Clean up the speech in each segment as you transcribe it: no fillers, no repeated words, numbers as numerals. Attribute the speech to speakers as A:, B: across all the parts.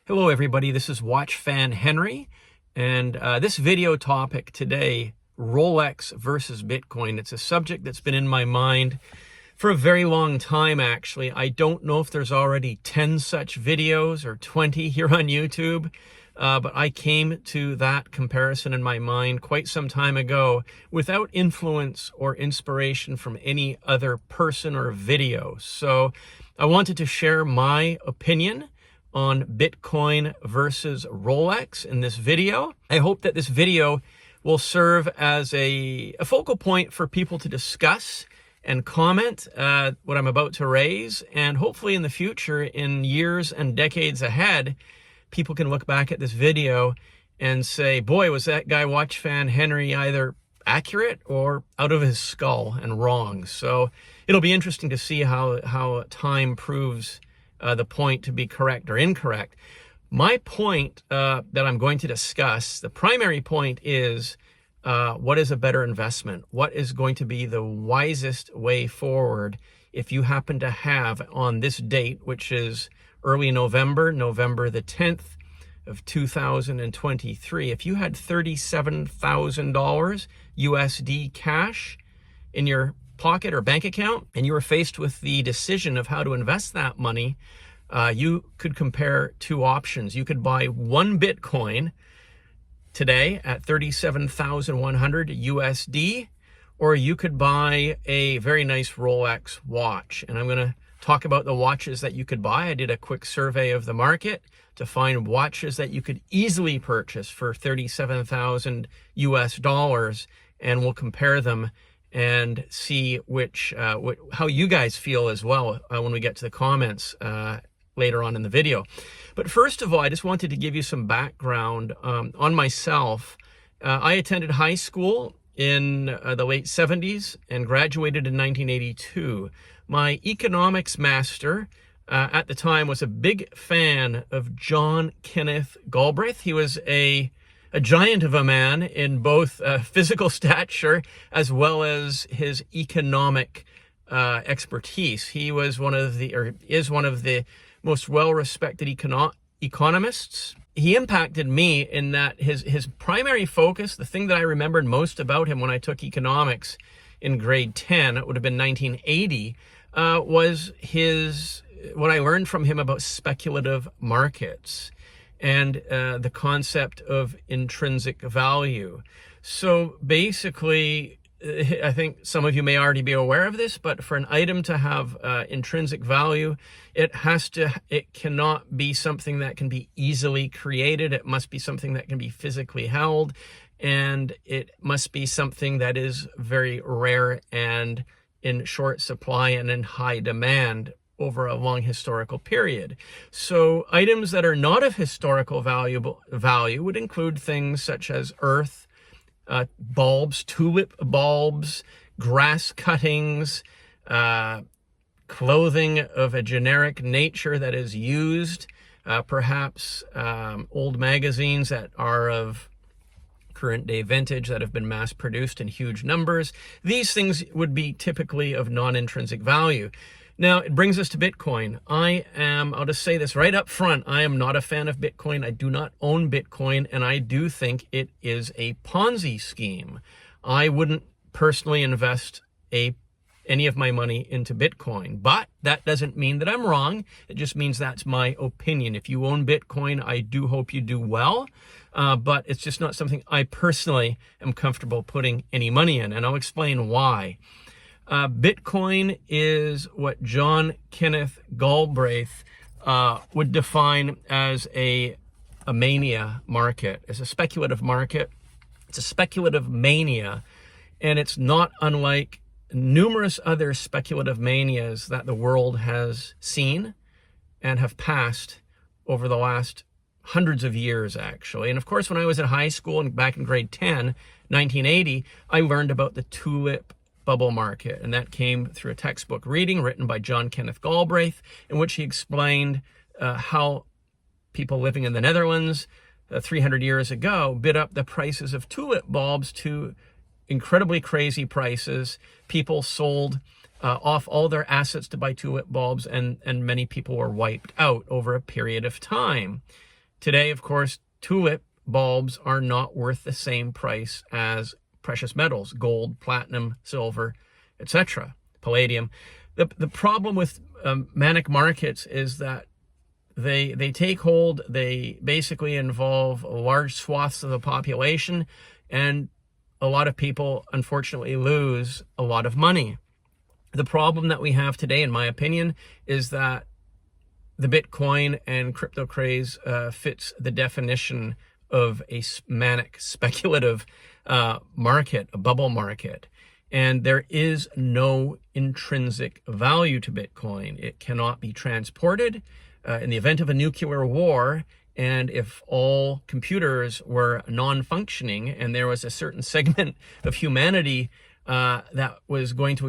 A: Hello everybody, this is Watch Fan Henry, and this video topic today, Rolex versus Bitcoin. It's a subject that's been in my mind for a very long time actually. I don't know if there's already 10 such videos or 20 here on YouTube, but I came to that comparison in my mind quite some time ago without influence or inspiration from any other person or video. So I wanted to share my opinion on Bitcoin versus Rolex in this video. I hope that this video will serve as a focal point for people to discuss and comment what I'm about to raise, and hopefully in the future, in years and decades ahead, people can look back at this video and say, boy, was that guy Watch Fan Henry either accurate or out of his skull and wrong. So it'll be interesting to see how time proves the point to be correct or incorrect. My point that I'm going to discuss, the primary point is what is a better investment? What is going to be the wisest way forward if you happen to have on this date, which is early November, November the 10th of 2023, if you had $37,000 USD cash in your pocket or bank account, and you were faced with the decision of how to invest that money, you could compare two options. You could buy one Bitcoin today at 37,100 USD, or you could buy a very nice Rolex watch. And I'm going to talk about the watches that you could buy. I did a quick survey of the market to find watches that you could easily purchase for 37,000 US dollars, and we'll compare them and see how you guys feel as well when we get to the comments later on in the video. But first of all, I just wanted to give you some background on myself. I attended high school in the late 70s and graduated in 1982. My economics master at the time was a big fan of John Kenneth Galbraith. He was a giant of a man in both physical stature as well as his economic expertise. He was is one of the most well-respected economists. He impacted me in that his primary focus, the thing that I remembered most about him when I took economics in grade 10, it would have been 1980, was what I learned from him about speculative markets and the concept of intrinsic value. So basically, I think some of you may already be aware of this, but for an item to have intrinsic value, it cannot be something that can be easily created. It must be something that can be physically held, and it must be something that is very rare and in short supply and in high demand over a long historical period. So items that are not of historical value would include things such as earth, bulbs, tulip bulbs, grass cuttings, clothing of a generic nature that is used, perhaps old magazines that are of current day vintage that have been mass produced in huge numbers. These things would be typically of non-intrinsic value. Now, it brings us to Bitcoin. I'll just say this right up front, I am not a fan of Bitcoin. I do not own Bitcoin, and I do think it is a Ponzi scheme. I wouldn't personally invest any of my money into Bitcoin, but that doesn't mean that I'm wrong. It just means that's my opinion. If you own Bitcoin, I do hope you do well, but it's just not something I personally am comfortable putting any money in, and I'll explain why. Bitcoin is what John Kenneth Galbraith would define as a mania market, as a speculative market. It's a speculative mania, and it's not unlike numerous other speculative manias that the world has seen and have passed over the last hundreds of years, actually. And of course, when I was in high school and back in grade 10, 1980, I learned about the tulip bubble market, and that came through a textbook reading written by John Kenneth Galbraith, in which he explained how people living in the Netherlands 300 years ago bid up the prices of tulip bulbs to incredibly crazy prices. People sold off all their assets to buy tulip bulbs, and many people were wiped out over a period of time. Today, of course, tulip bulbs are not worth the same price as precious metals, gold, platinum, silver, etc., palladium. The problem with manic markets is that they take hold, they basically involve large swaths of the population, and a lot of people unfortunately lose a lot of money. The problem that we have today, in my opinion, is that the Bitcoin and crypto craze fits the definition of a manic speculative market, a bubble market. And there is no intrinsic value to Bitcoin. It cannot be transported in the event of a nuclear war. And if all computers were non-functioning and there was a certain segment of humanity that was going to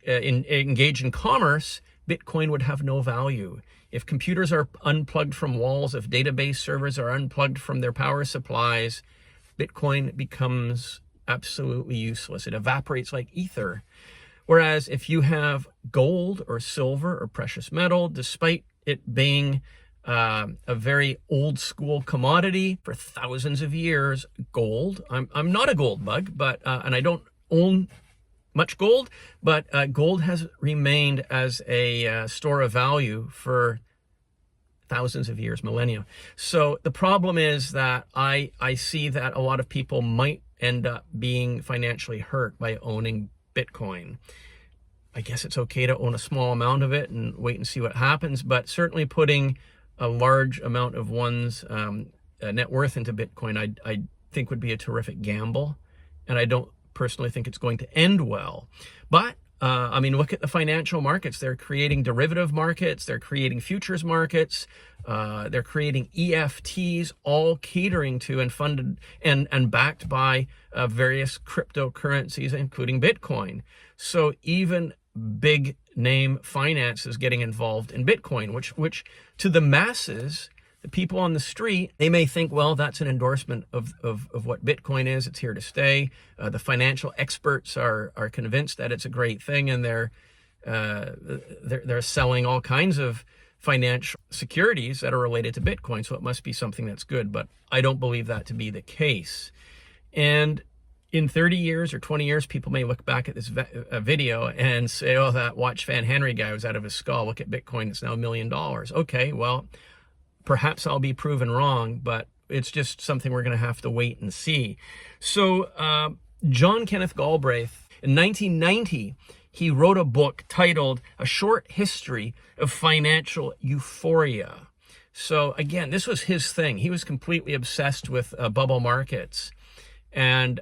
A: engage in commerce, Bitcoin would have no value. If computers are unplugged from walls, if database servers are unplugged from their power supplies, Bitcoin becomes absolutely useless. It evaporates like ether. Whereas if you have gold or silver or precious metal, despite it being a very old school commodity for thousands of years, gold, I'm not a gold bug, but and I don't own much gold, but gold has remained as a store of value for thousands of years, millennia. So the problem is that I see that a lot of people might end up being financially hurt by owning Bitcoin. I guess it's okay to own a small amount of it and wait and see what happens, but certainly putting a large amount of one's net worth into Bitcoin, I think would be a terrific gamble, and I don't personally think it's going to end well. But I mean, look at the financial markets. They're creating derivative markets, they're creating futures markets, they're creating EFTs, all catering to and funded and backed by various cryptocurrencies, including Bitcoin. So even big name finance is getting involved in Bitcoin, which to the masses, the people on the street, they may think, well, that's an endorsement of what Bitcoin is. It's here to stay. The financial experts are convinced that it's a great thing, and they're selling all kinds of financial securities that are related to Bitcoin. So it must be something that's good. But I don't believe that to be the case. And in 30 years or 20 years, people may look back at this video and say, oh, that Watch Van Henry guy was out of his skull. Look at Bitcoin. It's now $1 million. Okay, well, perhaps I'll be proven wrong, but it's just something we're going to have to wait and see. So John Kenneth Galbraith, in 1990, he wrote a book titled A Short History of Financial Euphoria. So again, this was his thing. He was completely obsessed with bubble markets. And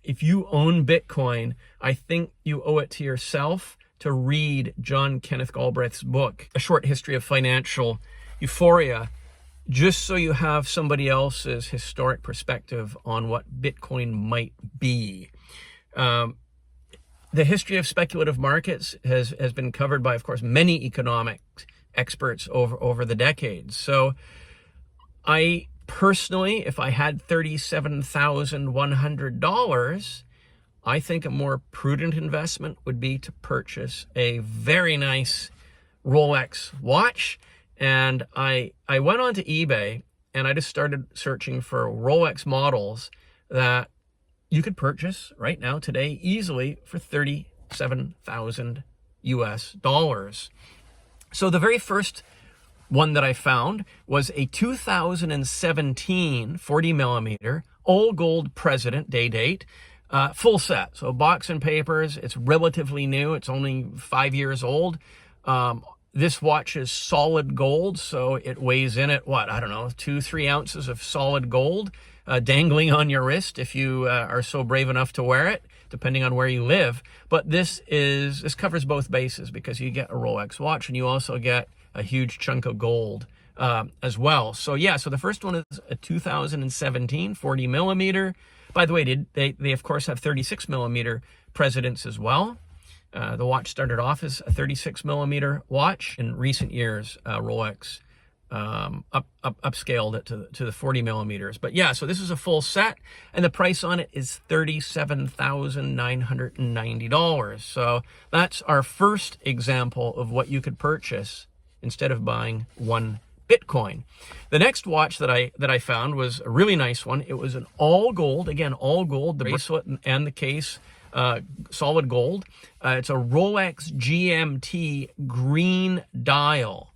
A: if you own Bitcoin, I think you owe it to yourself to read John Kenneth Galbraith's book, A Short History of Financial Euphoria, just so you have somebody else's historic perspective on what Bitcoin might be. The history of speculative markets has been covered by, of course, many economic experts over the decades. So I personally, if I had $37,100, I think a more prudent investment would be to purchase a very nice Rolex watch. And I went onto eBay and I just started searching for Rolex models that you could purchase right now today easily for $37,000 US. So the very first one that I found was a 2017 40 millimeter all gold President day date, full set. So box and papers. It's relatively new. It's only 5 years old. This watch is solid gold, so it weighs in at what, I don't know, 2-3 ounces of solid gold dangling on your wrist if you are so brave enough to wear it, depending on where you live. But this covers both bases, because you get a Rolex watch and you also get a huge chunk of gold as well. So yeah, so the first one is a 2017 40 millimeter. By the way, they of course have 36 millimeter Presidents as well. The watch started off as a 36 millimeter watch. In recent years, Rolex upscaled it to the 40 millimeters. But yeah, so this is a full set, and the price on it is $37,990. So that's our first example of what you could purchase instead of buying one Bitcoin. The next watch that I found was a really nice one. It was an all gold, again, all gold, the bracelet and the case, solid gold. It's a Rolex GMT green dial.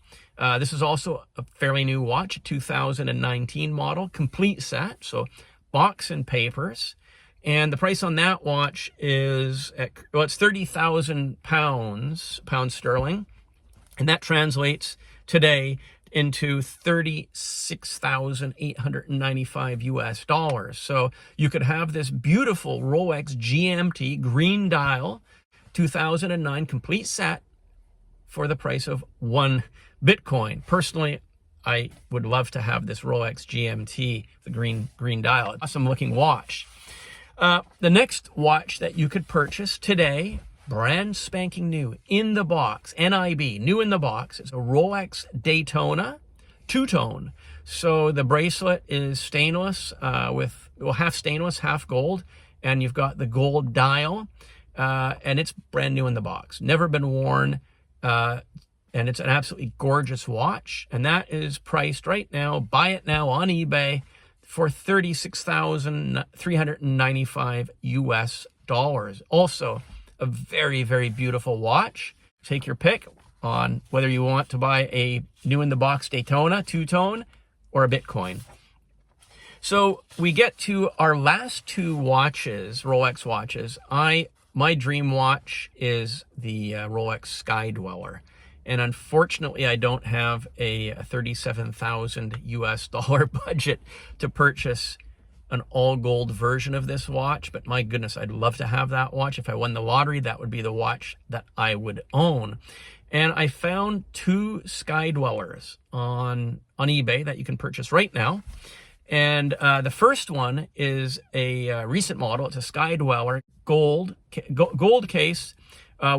A: This is also a fairly new watch, 2019 model, complete set, so box and papers. And the price on that watch is, it's 30,000 pounds sterling, and that translates today into 36,895 US dollars. So you could have this beautiful Rolex GMT green dial, 2009 complete set for the price of 1 Bitcoin. Personally, I would love to have this Rolex GMT, the green dial. Awesome looking watch. The next watch that you could purchase today, brand spanking new, in the box, NIB, new in the box, is a Rolex Daytona two-tone. So the bracelet is stainless, half stainless, half gold, and you've got the gold dial, and it's brand new in the box, never been worn, and it's an absolutely gorgeous watch, and that is priced right now, buy it now on eBay, for 36,395 US dollars. Also, a very, very beautiful watch. Take your pick on whether you want to buy a new in the box Daytona two-tone or a Bitcoin. So we get to our last two watches, Rolex watches. My dream watch is the Rolex Sky Dweller. And unfortunately, I don't have a 37,000 US dollar budget to purchase an all gold version of this watch. But my goodness, I'd love to have that watch. If I won the lottery, that would be the watch that I would own. And I found two Sky Dwellers on eBay that you can purchase right now. And the first one is a recent model. It's a Sky Dweller gold case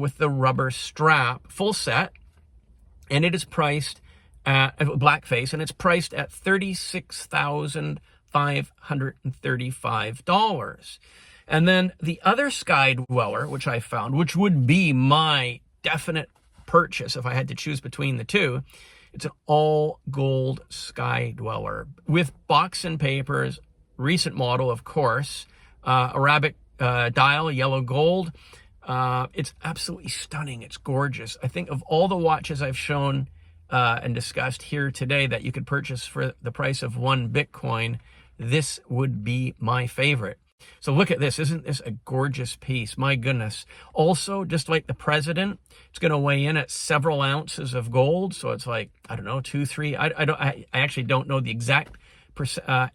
A: with the rubber strap, full set. And it is priced at blackface, and it's priced at $36,535. And then the other Sky Dweller, which I found, which would be my definite purchase if I had to choose between the two, it's an all gold Sky Dweller with box and papers, recent model, of course, Arabic dial, yellow gold. It's absolutely stunning. It's gorgeous. I think of all the watches I've shown and discussed here today that you could purchase for the price of 1 Bitcoin, this would be my favorite. So look at this. Isn't this a gorgeous piece? My goodness. Also, just like the President, it's going to weigh in at several ounces of gold. So it's like, I don't know, 2, 3. I actually don't know the exact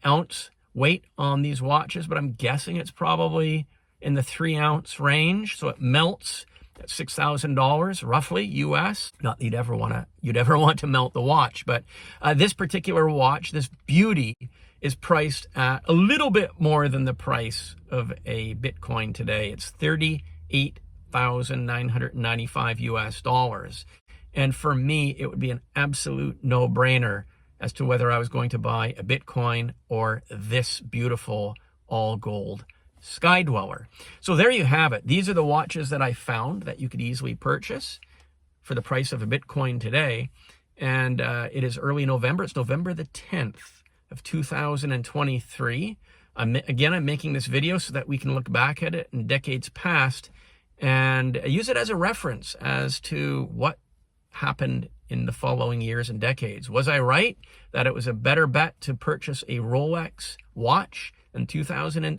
A: ounce weight on these watches, but I'm guessing it's probably in the 3-ounce range, so it melts at $6,000 roughly US. Not that you'd ever want to melt the watch, but this particular watch, this beauty, is priced at a little bit more than the price of a Bitcoin today. It's 38,995 US dollars, and for me, it would be an absolute no-brainer as to whether I was going to buy a Bitcoin or this beautiful all gold Sky Dweller. So there you have it. These are the watches that I found that you could easily purchase for the price of a Bitcoin today. And it is early November. It's November the 10th of 2023. I'm making this video so that we can look back at it in decades past and use it as a reference as to what happened in the following years and decades. Was I right that it was a better bet to purchase a Rolex watch in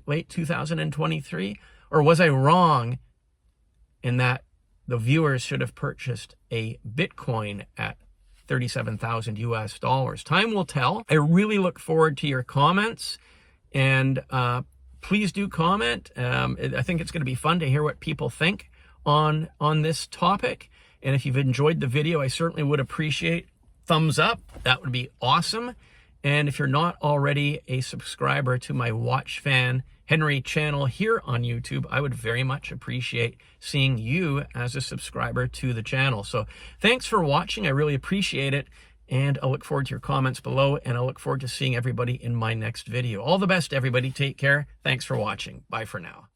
A: late 2023, or was I wrong in that the viewers should have purchased a Bitcoin at 37,000 US dollars? Time will tell. I really look forward to your comments, and please do comment. I think it's going to be fun to hear what people think on this topic. And if you've enjoyed the video, I certainly would appreciate thumbs up. That would be awesome. And if you're not already a subscriber to my Watch Fan Henry channel here on YouTube, I would very much appreciate seeing you as a subscriber to the channel. So thanks for watching. I really appreciate it. And I look forward to your comments below, and I look forward to seeing everybody in my next video. All the best, everybody. Take care. Thanks for watching. Bye for now.